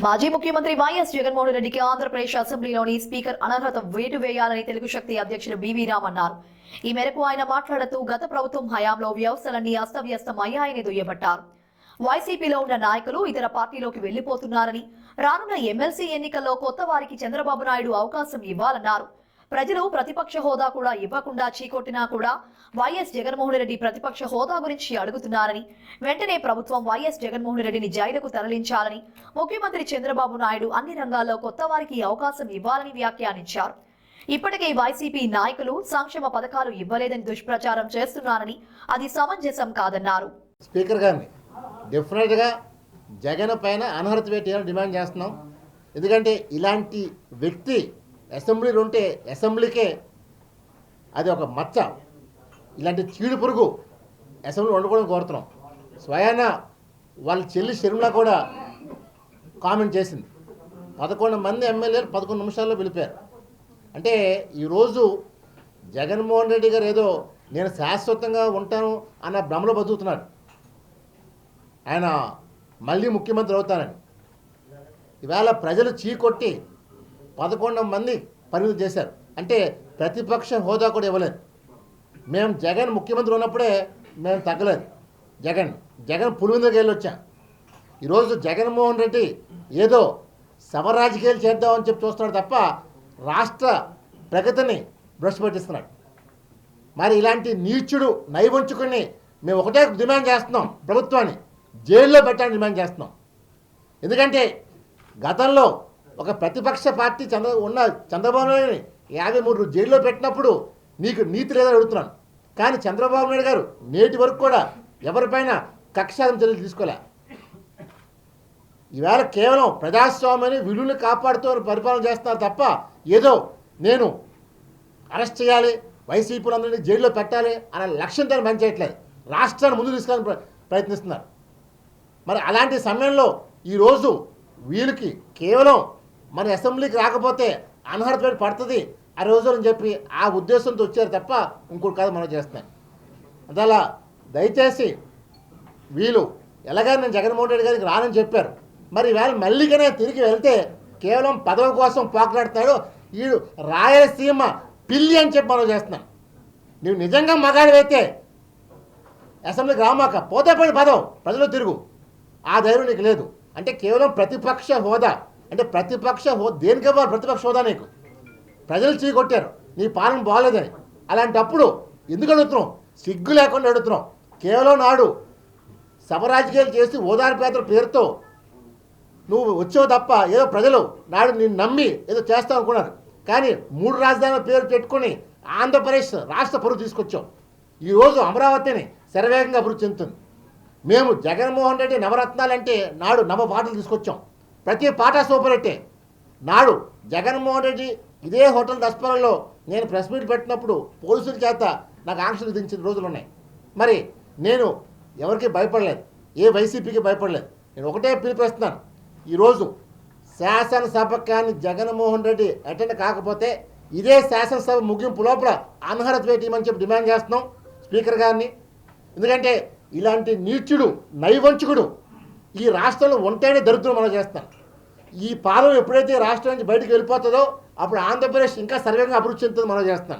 మాజీ ముఖ్యమంత్రి వైఎస్ జగన్మోహన్ రెడ్డికి ఆంధ్రప్రదేశ్ అసెంబ్లీలోని స్పీకర్ అనర్హత వేటు వేయాలని తెలుగు శక్తి అధ్యక్షుడు బివి రామ్ అన్నారు. ఈ మేరకు ఆయన మాట్లాడుతూ గత ప్రభుత్వం హయాంలో వ్యవస్థలన్నీ అస్తవ్యస్తం అయ్యాయని దుయ్యబట్టారు. వైసీపీలో ఉన్న నాయకులు ఇతర పార్టీలోకి వెళ్లిపోతున్నారని, రానున్న ఎమ్మెల్సీ ఎన్నికల్లో కొత్త వారికి చంద్రబాబు నాయుడు అవకాశం ఇవ్వాలన్నారు. ప్రజలు ప్రతిపక్ష హోదా కూడా ఇవ్వకుండా చీకొట్టినా కూడా వైఎస్ జగన్మోహన్ రెడ్డి ప్రతిపక్ష హోదా గురించి అడుగుతున్నారని, వెంటనే ప్రభుత్వం వైఎస్ జగన్మోహన్ రెడ్డిని జైలుకు తరలించాలని, ముఖ్యమంత్రి చంద్రబాబు నాయుడు అన్ని రంగాల్లో కొత్త వారికి అవకాశం ఇవ్వాలని వ్యాఖ్యానించారు. ఇప్పటికే వైసీపీ నాయకులు సంక్షేమ పథకాలు ఇవ్వలేదని దుష్ప్రచారం చేస్తున్నారని, అది సమంజసం కాదన్నారు. స్పీకర్ గారిని డెఫినెట్గా జగన్ పైన అనర్హత వేయాలని డిమాండ్ చేస్తున్నాం. ఎందుకంటే ఇలాంటి వ్యక్తి అసెంబ్లీలో ఉంటే అసెంబ్లీకే అది ఒక మచ్చ. ఇలాంటి చీడు పురుగు అసెంబ్లీ వండుకోవడం కోరుతున్నాం. స్వయాన వాళ్ళ చెల్లి షర్మిల కూడా కామెంట్ చేసింది. 11 మంది ఎమ్మెల్యేలు 11 నిమిషాల్లో పిలిపారు. అంటే ఈరోజు జగన్మోహన్ రెడ్డి గారు ఏదో నేను శాశ్వతంగా ఉంటాను అన్న భ్రమలో బతుకుతున్నాడు. ఆయన మళ్ళీ ముఖ్యమంత్రి అవుతానని. ఇవాళ ప్రజలు చీకొట్టి 11 మంది పరిమితి చేశారు. అంటే ప్రతిపక్ష హోదా కూడా ఇవ్వలేదు. మేము జగన్ ముఖ్యమంత్రి ఉన్నప్పుడే మేము తగ్గలేదు. జగన్ పులివెందులకు వెళ్ళి వచ్చాం. ఈరోజు జగన్మోహన్ రెడ్డి ఏదో సభ రాజకీయాలు చేద్దామని చెప్పి చూస్తున్నాడు తప్ప రాష్ట్ర ప్రగతిని భ్రష్టు పట్టిస్తున్నాడు. మరి ఇలాంటి నీచుడు నైవంచుకుని మేము ఒకటే డిమాండ్ చేస్తున్నాం, ప్రభుత్వాన్ని జైల్లో పెట్టాలని డిమాండ్ చేస్తున్నాం. ఎందుకంటే గతంలో ఒక ప్రతిపక్ష పార్టీ చంద్రబాబు నాయుడిని 53 జైల్లో పెట్టినప్పుడు నీకు నీతి లేదని అడుగుతున్నాను. కానీ చంద్రబాబు నాయుడు గారు నేటి వరకు కూడా ఎవరిపైన కక్షాదం చర్యలు తీసుకోలే. ఈవేళ కేవలం ప్రజాస్వామ్యాన్ని విలువలు కాపాడుతూ పరిపాలన చేస్తున్నారు తప్ప ఏదో నేను అరెస్ట్ చేయాలి, వైసీపీలందరినీ జైల్లో పెట్టాలి అనే లక్ష్యంతో పనిచేయట్లేదు. రాష్ట్రాన్ని ముందు తీసుకెళ్ళాలని ప్రయత్నిస్తున్నారు. మరి అలాంటి సమయంలో ఈరోజు వీళ్ళకి కేవలం మన అసెంబ్లీకి రాకపోతే అనర్హత వేటు పడుతుంది ఆ రోజు అని చెప్పి ఆ ఉద్దేశంతో వచ్చారు తప్ప ఇంకోటి కాదు మనం చేస్తున్నాను. అందువల్ల దయచేసి వీళ్ళు ఎలాగైనా నేను జగన్మోహన్ రెడ్డి గారికి రానని చెప్పారు. మరి ఈవేళ మళ్ళీగానే తిరిగి వెళ్తే కేవలం పదవి కోసం పోకలాడుతాడు. వీడు రాయలసీమ పిల్లి అని చెప్పి మనం చేస్తున్నాం. నువ్వు నిజంగా మగాడివైతే అసెంబ్లీకి రామాక పోతే పడి పదవు ప్రజలు తిరుగు. ఆ ధైర్యం నీకు లేదు. అంటే కేవలం ప్రతిపక్ష హోదా అంటే ప్రతిపక్ష హోదా దేనికి ఇవ్వాలి? ప్రతిపక్ష హోదా నీకు ప్రజలు చీకొట్టారు, నీ పాలన బాగోలేదని. అలాంటప్పుడు ఎందుకు అడుగుతున్నాం? సిగ్గు లేకుండా అడుగుతున్నాం. కేవలం నాడు సభ రాజకీయాలు చేసి ఓదార్పేదల పేరుతో నువ్వు వచ్చావు తప్ప ఏదో ప్రజలు నాడు నిన్ను నమ్మి ఏదో చేస్తావు అనుకున్నారు. కానీ 3 రాజధానుల పేరు పెట్టుకుని ఆంధ్రప్రదేశ్ రాష్ట్ర పరువు తీసుకొచ్చావు. ఈరోజు అమరావతిని శరవేగంగా అభివృద్ధి చెందుతుంది. మేము జగన్మోహన్ రెడ్డి నవరత్నాలంటే నాడు నవ పాటలు తీసుకొచ్చాం. ప్రతి పాట సూపర్ హిట్టే. నాడు జగన్మోహన్ రెడ్డి ఇదే హోటల్ దస్పరంలో నేను ప్రెస్ మీట్ పెట్టినప్పుడు పోలీసుల చేత నాకు ఆంక్షలు విధించిన రోజులు ఉన్నాయి. మరి నేను ఎవరికి భయపడలేదు, ఏ వైసీపీకి భయపడలేదు. నేను ఒకటే పిలిపిస్తున్నాను, ఈరోజు శాసనసభ కానీ జగన్మోహన్ రెడ్డి అటెండ్ కాకపోతే ఇదే శాసనసభ ముగింపు లోపల అనర్హత వేయమని చెప్పి డిమాండ్ చేస్తున్నాం స్పీకర్ గారిని. ఎందుకంటే ఇలాంటి నీచుడు నైవంచుకుడు ఈ రాష్ట్రంలో ఉంటేనే దరిద్రం మనం చేస్తాం. ఈ పాలన ఎప్పుడైతే రాష్ట్రం నుంచి బయటకు వెళ్ళిపోతుందో అప్పుడు ఆంధ్రప్రదేశ్ ఇంకా సర్వేగా అభివృద్ధి చెందుతుంది మనం చేస్తాం.